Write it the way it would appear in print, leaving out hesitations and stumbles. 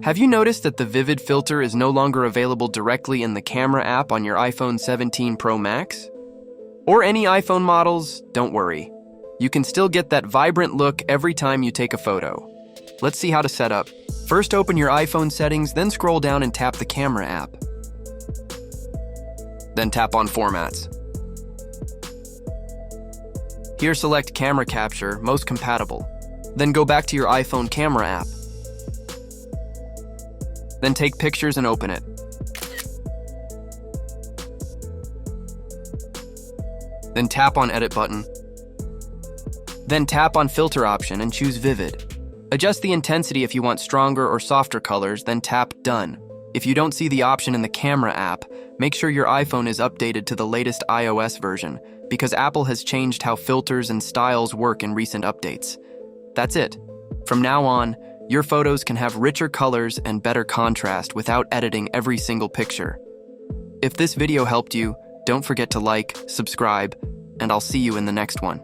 Have you noticed that the Vivid filter is no longer available directly in the camera app on your iPhone 17 Pro Max? Or any iPhone models? Don't worry. You can still get that vibrant look every time you take a photo. Let's see how to set up. First, open your iPhone settings, then scroll down and tap the camera app. Then tap on Formats. Here, select Camera Capture, Most Compatible. Then go back to your iPhone camera app. Then take pictures and open it. Then tap on Edit button. Then tap on Filter option and choose Vivid. Adjust the intensity if you want stronger or softer colors, then tap Done. If you don't see the option in the camera app, make sure your iPhone is updated to the latest iOS version, because Apple has changed how filters and styles work in recent updates. That's it. From now on, your photos can have richer colors and better contrast without editing every single picture. If this video helped you, don't forget to like, subscribe, and I'll see you in the next one.